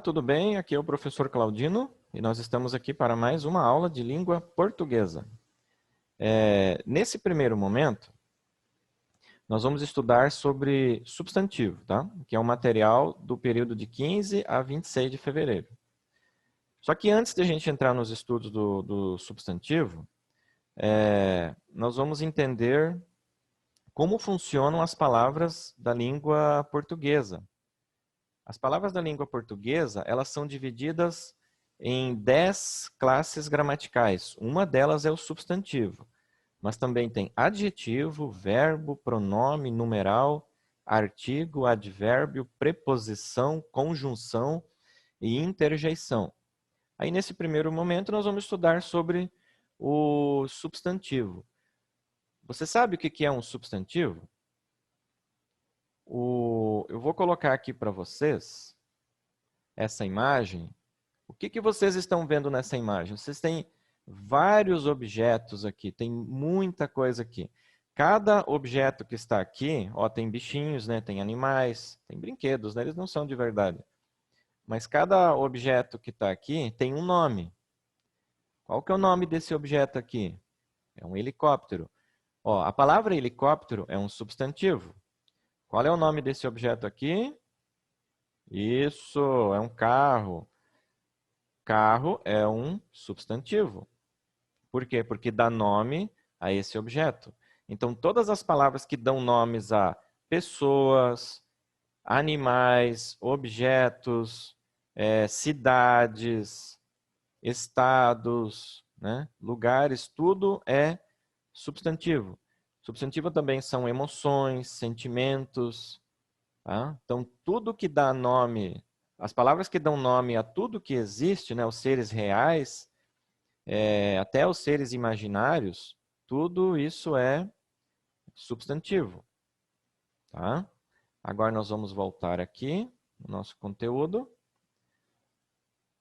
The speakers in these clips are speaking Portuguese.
tudo bem? Aqui é o professor Claudino e nós estamos aqui para mais uma aula de língua portuguesa. Nesse primeiro momento, nós vamos estudar sobre substantivo, tá? Que é um material do período de 15 a 26 de fevereiro. Só que antes de a gente entrar nos estudos do substantivo, nós vamos entender como funcionam as palavras da língua portuguesa. As palavras da língua portuguesa, elas são divididas em 10 classes gramaticais. Uma delas é o substantivo, mas também tem adjetivo, verbo, pronome, numeral, artigo, advérbio, preposição, conjunção e interjeição. Aí, nesse primeiro momento, nós vamos estudar sobre o substantivo. Você sabe o que é um substantivo? Eu vou colocar aqui para vocês essa imagem. O que vocês estão vendo nessa imagem? Vocês têm vários objetos aqui, tem muita coisa aqui. Cada objeto que está aqui, ó, tem bichinhos, né? Tem animais, tem brinquedos, né? Eles não são de verdade. Mas cada objeto que está aqui tem um nome. Qual que é o nome desse objeto aqui? É um helicóptero. Ó, a palavra helicóptero é um substantivo. Qual é o nome desse objeto aqui? Isso, é um carro. Carro é um substantivo. Por quê? Porque dá nome a esse objeto. Então, todas as palavras que dão nomes a pessoas, animais, objetos, cidades, estados, né? Lugares, tudo é substantivo. Substantivo também são emoções, sentimentos. Tá? Então, tudo que dá nome, as palavras que dão nome a tudo que existe, né? Os seres reais, até os seres imaginários, tudo isso é substantivo. Tá? Agora nós vamos voltar aqui no nosso conteúdo.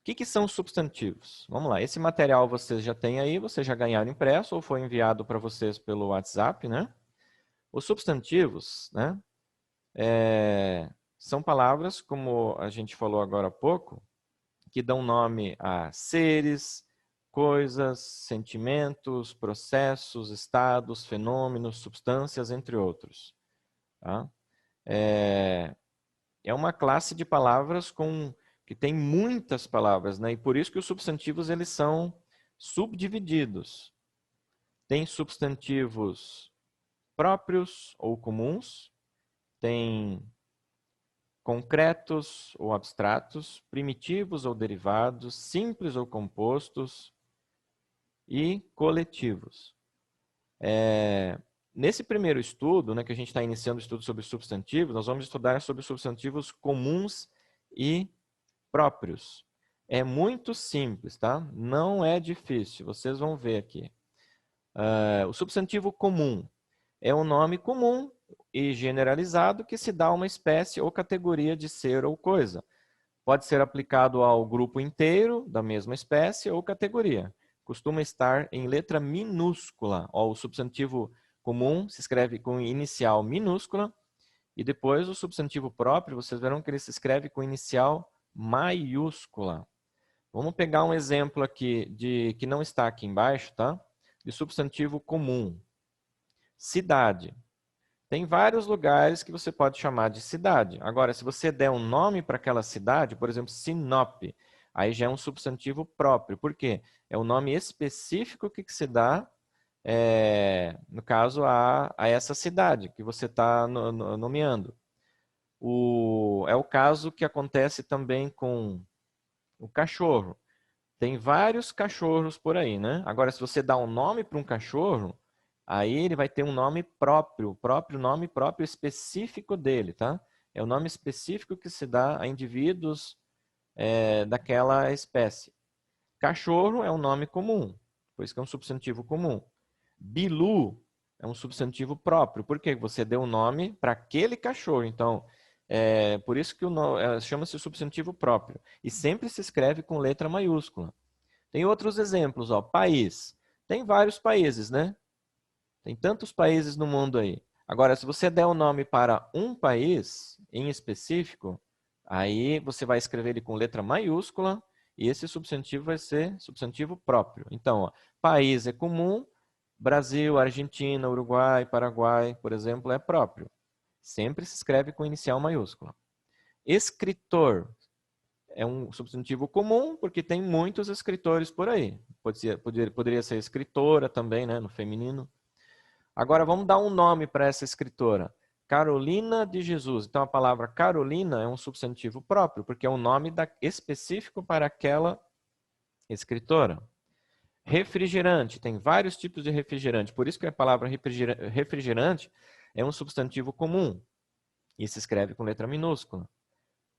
O que são substantivos? Vamos lá, esse material vocês já têm aí, vocês já ganharam impresso ou foi enviado para vocês pelo WhatsApp, né? Os substantivos, né? São palavras, como a gente falou agora há pouco, que dão nome a seres, coisas, sentimentos, processos, estados, fenômenos, substâncias, entre outros. Tá? É uma classe de palavras que tem muitas palavras, né? E por isso que os substantivos eles são subdivididos. Tem substantivos próprios ou comuns, tem concretos ou abstratos, primitivos ou derivados, simples ou compostos e coletivos. Nesse primeiro estudo, né, que a gente está iniciando o estudo sobre substantivos, nós vamos estudar sobre substantivos comuns e próprios. É muito simples, tá? Não é difícil, vocês vão ver aqui. O substantivo comum é um nome comum e generalizado que se dá a uma espécie ou categoria de ser ou coisa. Pode ser aplicado ao grupo inteiro da mesma espécie ou categoria. Costuma estar em letra minúscula. Ó, o substantivo comum se escreve com inicial minúscula e depois o substantivo próprio, vocês verão que ele se escreve com inicial maiúscula. Vamos pegar um exemplo aqui que não está aqui embaixo, tá? De substantivo comum. Cidade. Tem vários lugares que você pode chamar de cidade. Agora, se você der um nome para aquela cidade, por exemplo, Sinop, aí já é um substantivo próprio. Por quê? É o nome específico que se dá, no caso, a essa cidade que você está nomeando. É o caso que acontece também com o cachorro. Tem vários cachorros por aí, né? Agora, se você dá um nome para um cachorro, aí ele vai ter um nome próprio, nome próprio específico dele, tá? É o nome específico que se dá a indivíduos daquela espécie. Cachorro é um nome comum, por isso que é um substantivo comum. Bilu é um substantivo próprio, porque você deu um nome para aquele cachorro. Então, por isso que chama-se substantivo próprio. E sempre se escreve com letra maiúscula. Tem outros exemplos, ó, país. Tem vários países, né? Tem tantos países no mundo aí. Agora, se você der um nome para um país em específico, Aí você vai escrever ele com letra maiúscula e esse substantivo vai ser substantivo próprio. Então, ó, país é comum, Brasil, Argentina, Uruguai, Paraguai, por exemplo, é próprio. Sempre se escreve com inicial maiúscula. Escritor é um substantivo comum porque tem muitos escritores por aí. Poderia ser escritora também, né, no feminino. Agora vamos dar um nome para essa escritora. Carolina de Jesus. Então a palavra Carolina é um substantivo próprio, porque é um nome específico para aquela escritora. Refrigerante. Tem vários tipos de refrigerante. Por isso que a palavra refrigerante é um substantivo comum. E se escreve com letra minúscula.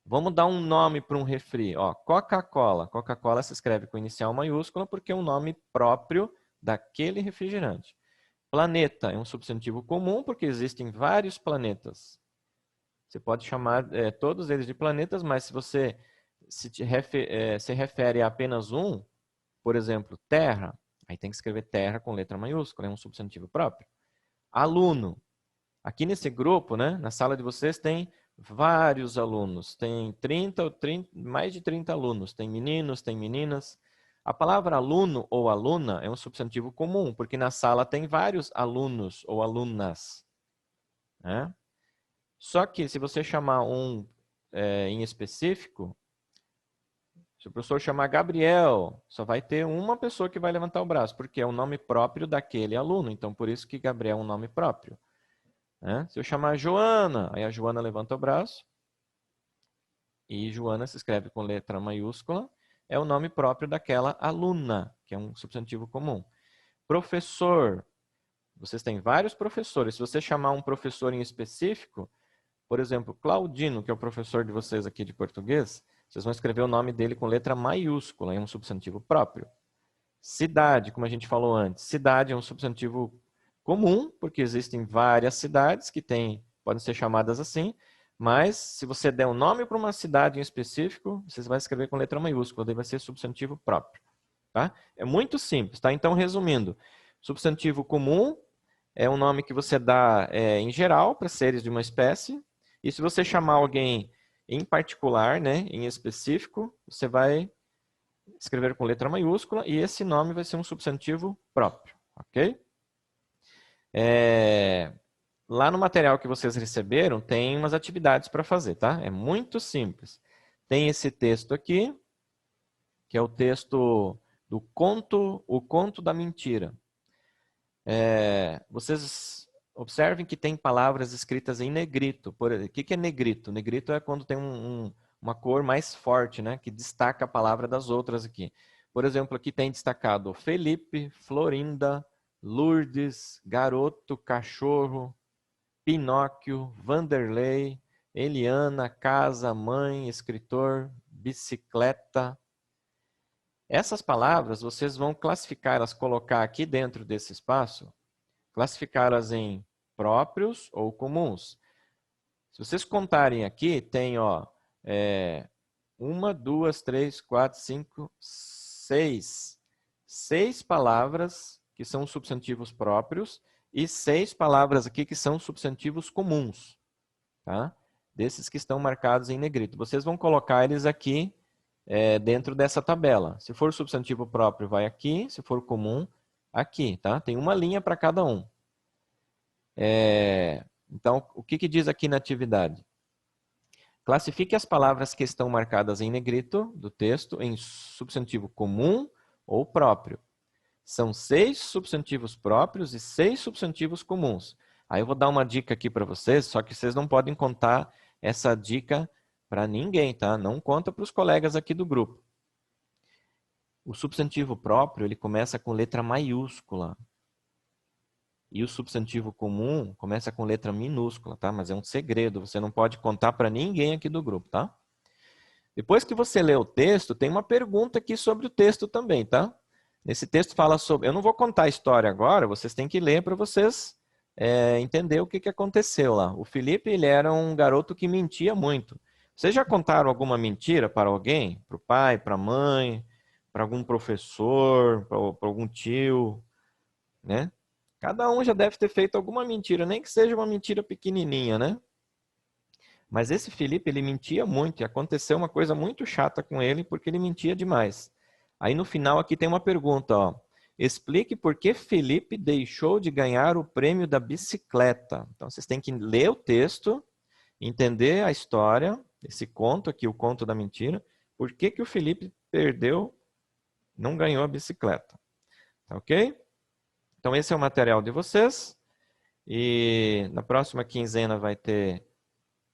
Vamos dar um nome para um refri. Coca-Cola. Coca-Cola se escreve com inicial maiúscula porque é um nome próprio daquele refrigerante. Planeta é um substantivo comum porque existem vários planetas. Você pode chamar todos eles de planetas, mas se você se refere a apenas um, por exemplo, Terra, aí tem que escrever Terra com letra maiúscula, é um substantivo próprio. Aluno. Aqui nesse grupo, né, na sala de vocês, tem vários alunos. Tem 30 ou mais de 30 alunos. Tem meninos, tem meninas. A palavra aluno ou aluna é um substantivo comum, porque na sala tem vários alunos ou alunas, né? Só que se você chamar um em específico, se o professor chamar Gabriel, só vai ter uma pessoa que vai levantar o braço, porque é o nome próprio daquele aluno. Então, por isso que Gabriel é um nome próprio. Né? Se eu chamar Joana, aí a Joana levanta o braço. E Joana se escreve com letra maiúscula. É o nome próprio daquela aluna, que é um substantivo comum. Professor. Vocês têm vários professores. Se você chamar um professor em específico, por exemplo, Claudino, que é o professor de vocês aqui de português, vocês vão escrever o nome dele com letra maiúscula, é um substantivo próprio. Cidade, como a gente falou antes. Cidade é um substantivo comum, porque existem várias cidades que podem ser chamadas assim, mas se você der um nome para uma cidade em específico, você vai escrever com letra maiúscula, daí vai ser substantivo próprio. Tá? É muito simples, tá? Então, resumindo, substantivo comum é um nome que você dá em geral para seres de uma espécie, e se você chamar alguém em particular, né, em específico, você vai escrever com letra maiúscula e esse nome vai ser um substantivo próprio, ok? Lá no material que vocês receberam, tem umas atividades para fazer, tá? É muito simples. Tem esse texto aqui, que é o texto do conto, O Conto da Mentira. Vocês observem que tem palavras escritas em negrito. O que é negrito? Negrito é quando tem uma cor mais forte, né? Que destaca a palavra das outras aqui. Por exemplo, aqui tem destacado Felipe, Florinda, Lourdes, garoto, cachorro, Pinóquio, Vanderlei, Eliana, casa, mãe, escritor, bicicleta. Essas palavras vocês vão classificá-las, colocar aqui dentro desse espaço, classificá-las em próprios ou comuns. Se vocês contarem aqui, tem uma, duas, três, quatro, cinco, seis. 6 palavras que são substantivos próprios e 6 palavras aqui que são substantivos comuns, tá? Desses que estão marcados em negrito. Vocês vão colocar eles aqui dentro dessa tabela. Se for substantivo próprio, vai aqui. Se for comum, aqui, tá? Tem uma linha para cada um. Então, o que diz aqui na atividade? Classifique as palavras que estão marcadas em negrito do texto em substantivo comum ou próprio. São 6 substantivos próprios e 6 substantivos comuns. Aí eu vou dar uma dica aqui para vocês, só que vocês não podem contar essa dica para ninguém, tá? Não conta para os colegas aqui do grupo. O substantivo próprio, ele começa com letra maiúscula. E o substantivo comum começa com letra minúscula, tá? Mas é um segredo, você não pode contar para ninguém aqui do grupo, tá? Depois que você lê o texto, tem uma pergunta aqui sobre o texto também, tá? Nesse texto fala sobre... Eu não vou contar a história agora, vocês têm que ler para vocês entender o que aconteceu lá. O Felipe, ele era um garoto que mentia muito. Vocês já contaram alguma mentira para alguém? Para o pai, para a mãe, para algum professor, para algum tio, né? Cada um já deve ter feito alguma mentira, nem que seja uma mentira pequenininha, né? Mas esse Felipe, ele mentia muito, e aconteceu uma coisa muito chata com ele, porque ele mentia demais. Aí no final aqui tem uma pergunta, ó. Explique por que Felipe deixou de ganhar o prêmio da bicicleta. Então vocês têm que ler o texto, entender a história, esse conto aqui, o conto da mentira. Por que que o Felipe perdeu, não ganhou a bicicleta? Tá ok? Então esse é o material de vocês. E na próxima quinzena vai ter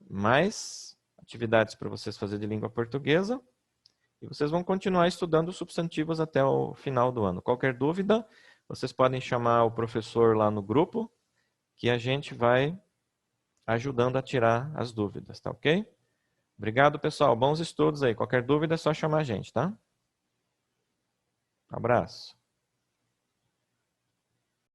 mais atividades para vocês fazer de língua portuguesa. E vocês vão continuar estudando substantivos até o final do ano. Qualquer dúvida, vocês podem chamar o professor lá no grupo, que a gente vai ajudando a tirar as dúvidas, tá ok? Obrigado, pessoal. Bons estudos aí. Qualquer dúvida é só chamar a gente, tá? Um abraço.